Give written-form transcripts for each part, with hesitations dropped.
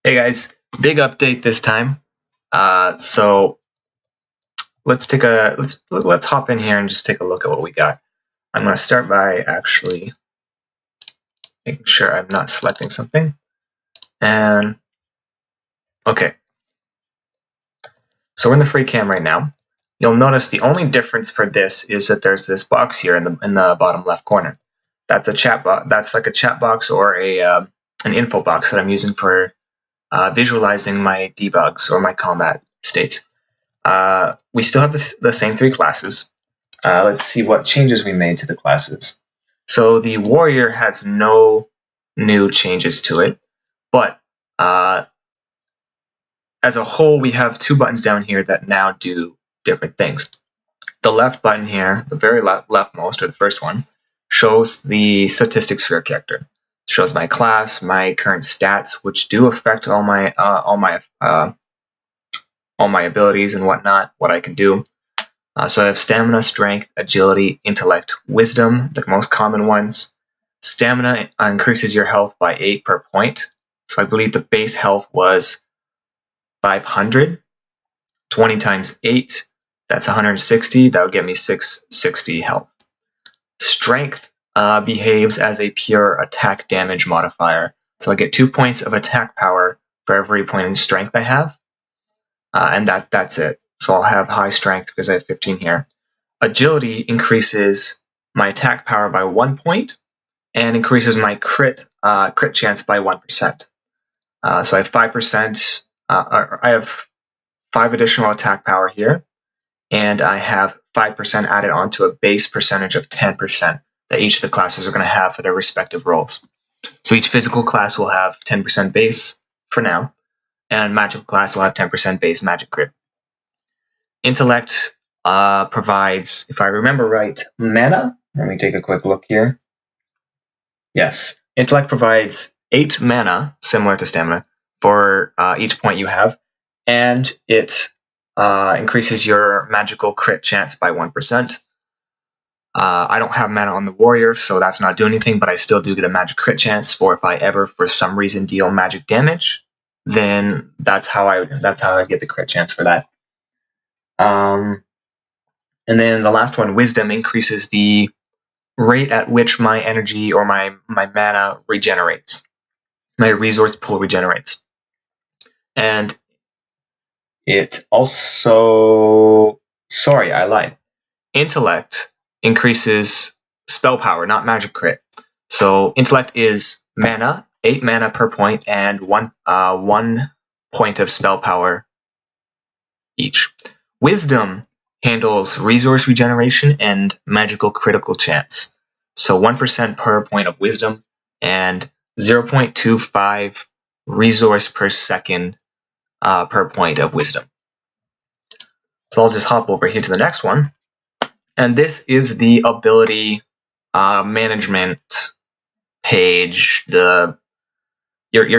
Hey guys, big update this time. So let's hop in here and just take a look at what we got. I'm going to start by actually making sure I'm not selecting something. And okay, so we're in the free cam right now. You'll notice the only difference for this is that there's this box here in the bottom left corner. That's a chat box. That's like a chat box or an info box that I'm using for visualizing my debugs or my combat states. We still have the same three classes. Let's see what changes we made to the classes. So the warrior has no new changes to it, but as a whole, we have two buttons down here that now do different things. The left button here, the very leftmost, or the first one, shows the statistics for your character. It shows my class, my current stats, which do affect all my abilities and whatnot, what I can do. So I have stamina, strength, agility, intellect, wisdom, the most common ones. Stamina increases your health by 8 per point. So I believe the base health was 500. 20 times 8, that's 160. That would get me 660 health. Strength behaves as a pure attack damage modifier. So I get 2 points of attack power for every point in strength I have. And that's it. So I'll have high strength because I have 15 here. Agility increases my attack power by 1 point and increases my crit chance by 1%. So I have 5%. I have 5 additional attack power here, and I have 5% added onto a base percentage of 10% that each of the classes are going to have for their respective roles. So each physical class will have 10% base for now, and magical class will have 10% base magic crit. Intellect provides, if I remember right, mana. Let me take a quick look here. Yes, Intellect provides 8 mana, similar to stamina, for each point you have, and it increases your magical crit chance by 1%. I don't have mana on the warrior, so that's not doing anything, but I still do get a magic crit chance for if I ever, for some reason, deal magic damage. Then that's how I get the crit chance for that. And then the last one, wisdom, increases the rate at which my energy or my mana regenerates. My resource pool regenerates. And it also, sorry, I lied. Intellect increases spell power, not magic crit. So intellect is mana, 8 mana per point, and one point of spell power each. Wisdom handles resource regeneration and magical critical chance. So 1% per point of wisdom and 0.25 resource per second per point of wisdom. So I'll just hop over here to the next one. And this is the ability management page, your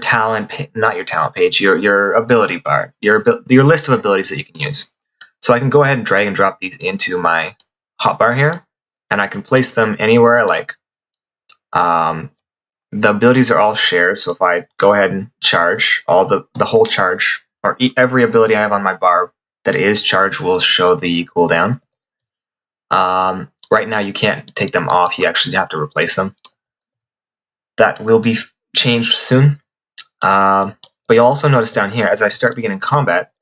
talent, not your talent page, your ability bar, your list of abilities that you can use. So I can go ahead and drag and drop these into my hotbar here, and I can place them anywhere I like. The abilities are all shared, so if I go ahead and charge, the whole charge, or every ability I have on my bar that is charged will show the cooldown. Right now you can't take them off, you actually have to replace them. That will be changed soon. But you'll also notice down here, as I start beginning combat,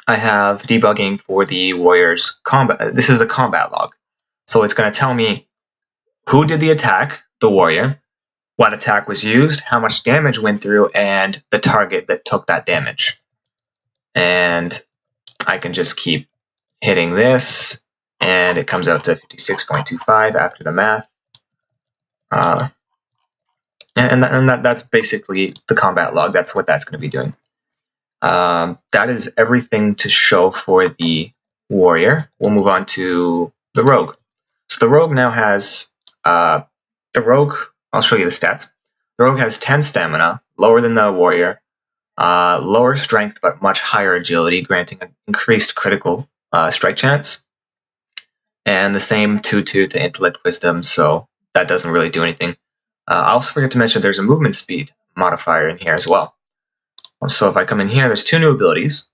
I have debugging for the warrior's combat. This is the combat log. So it's going to tell me who did the attack, the warrior, what attack was used, how much damage went through, and the target that took that damage. And I can just keep hitting this, and it comes out to 56.25 after the math. And that's basically the combat log. That's what that's going to be doing. That is everything to show for the warrior. We'll move on to the rogue. So the rogue now has, I'll show you the stats. The rogue has 10 stamina, lower than the warrior, lower strength but much higher agility, granting an increased critical strike chance, and the same 2/2 to intellect wisdom, so that doesn't really do anything. I also forgot to mention there's a movement speed modifier in here as well. So if I come in here, there's two new abilities.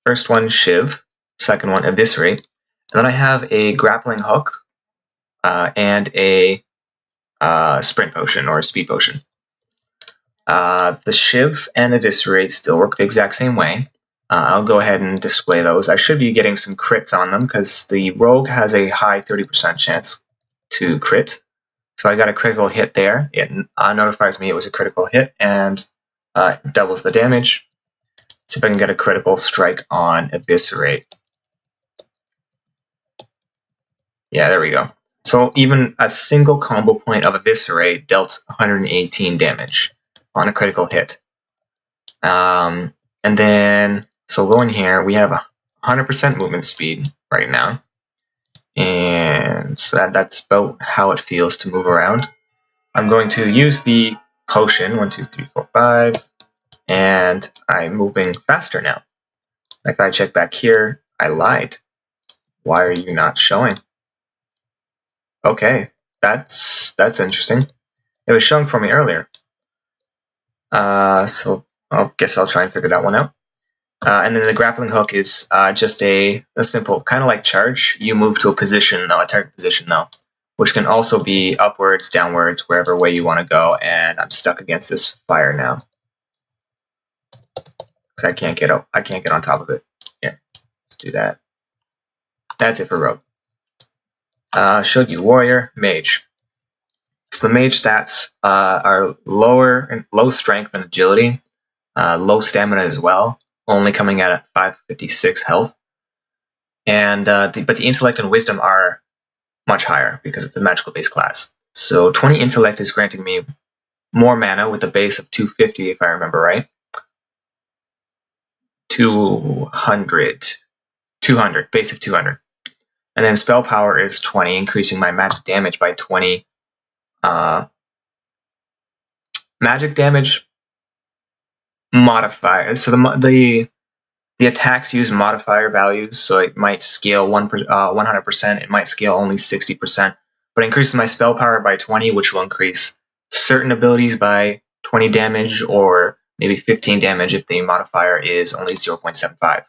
First one, Shiv. Second one, Eviscerate. And then I have a grappling hook and a sprint potion or a speed potion. The Shiv and Eviscerate still work the exact same way. I'll go ahead and display those. I should be getting some crits on them because the rogue has a high 30% chance to crit. So I got a critical hit there. It notifies me it was a critical hit and doubles the damage. See if I can get a critical strike on Eviscerate. Yeah, there we go. So even a single combo point of Eviscerate dealt 118 damage on a critical hit. And then, so going here, we have 100% movement speed right now. And so that's about how it feels to move around. I'm going to use the potion, 1, 2, 3, 4, 5, and I'm moving faster now. If I check back here, I lied. Why are you not showing? Okay, that's interesting. It was showing for me earlier. So I guess I'll try and figure that one out. And then the grappling hook is just a simple, kind of like charge. You move to a position, though, a target position, though, which can also be upwards, downwards, wherever way you want to go. And I'm stuck against this fire now because I can't get up. I can't get on top of it. Here, let's do that. That's it for rogue. Showed you warrior, mage. So the mage stats are low strength and agility, low stamina as well, only coming out at 556 health. And but the intellect and wisdom are much higher because it's a magical base class. So 20 intellect is granting me more mana with a base of 250, if I remember right. 200, base of 200. And then spell power is 20, increasing my magic damage by 20. Magic damage modifier. So the attacks use modifier values, so it might scale 100%. It might scale only 60%, but it increases my spell power by 20, which will increase certain abilities by 20 damage, or maybe 15 damage if the modifier is only 0.75.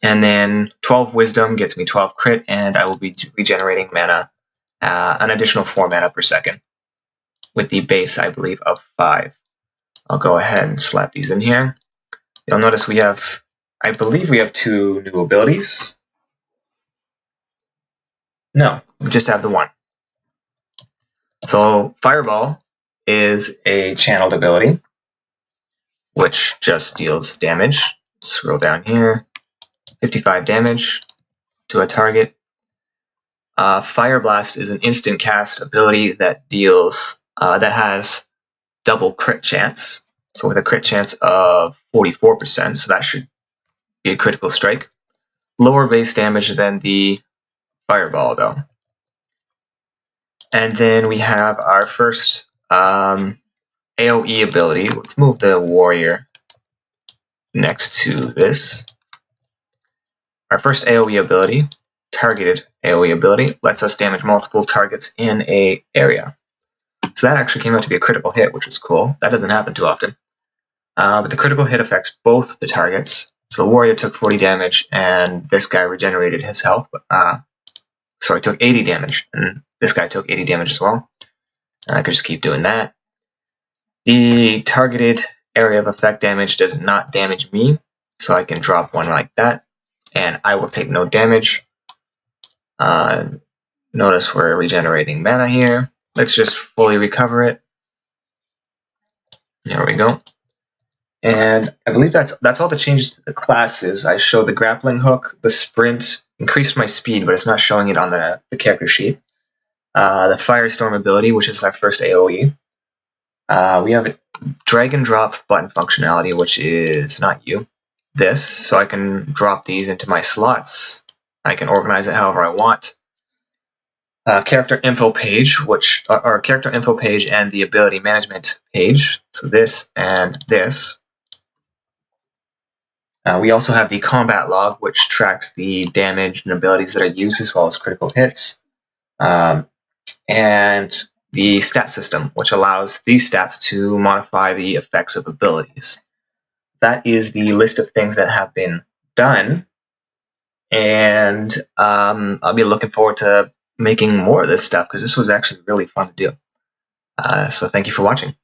And then 12 wisdom gets me 12 crit, and I will be regenerating mana, an additional 4 mana per second, with the base, I believe, of 5. I'll go ahead and slap these in here. You'll notice we have, I believe we have 2 new abilities. No, we just have the one. So Fireball is a channeled ability, which just deals damage. Scroll down here, 55 damage to a target. Fire Blast is an instant cast ability that deals, that has double crit chance. So with a crit chance of 44%, so that should be a critical strike. Lower base damage than the Fireball, though. And then we have our first AoE ability. Let's move the warrior next to this. Our first AoE ability, targeted AoE ability, lets us damage multiple targets in an area. So that actually came out to be a critical hit, which is cool. That doesn't happen too often. But the critical hit affects both the targets. So the warrior took 40 damage, and this guy regenerated his health. Sorry, took 80 damage, and this guy took 80 damage as well. And I could just keep doing that. The targeted area of effect damage does not damage me, so I can drop one like that, and I will take no damage. Notice we're regenerating mana here. Let's just fully recover it. There we go. And I believe that's all the changes to the classes. I showed the grappling hook, the sprint, increased my speed, but it's not showing it on the character sheet. The Firestorm ability, which is our first AoE. We have a drag and drop button functionality, which is not you. This, so I can drop these into my slots. I can organize it however I want. Character info page, or character info page and the ability management page. So this and this. We also have the combat log, which tracks the damage and abilities that are used, as well as critical hits. And the stat system, which allows these stats to modify the effects of abilities. that is the list of things that have been done. And I'll be looking forward to making more of this stuff because this was actually really fun to do. So thank you for watching.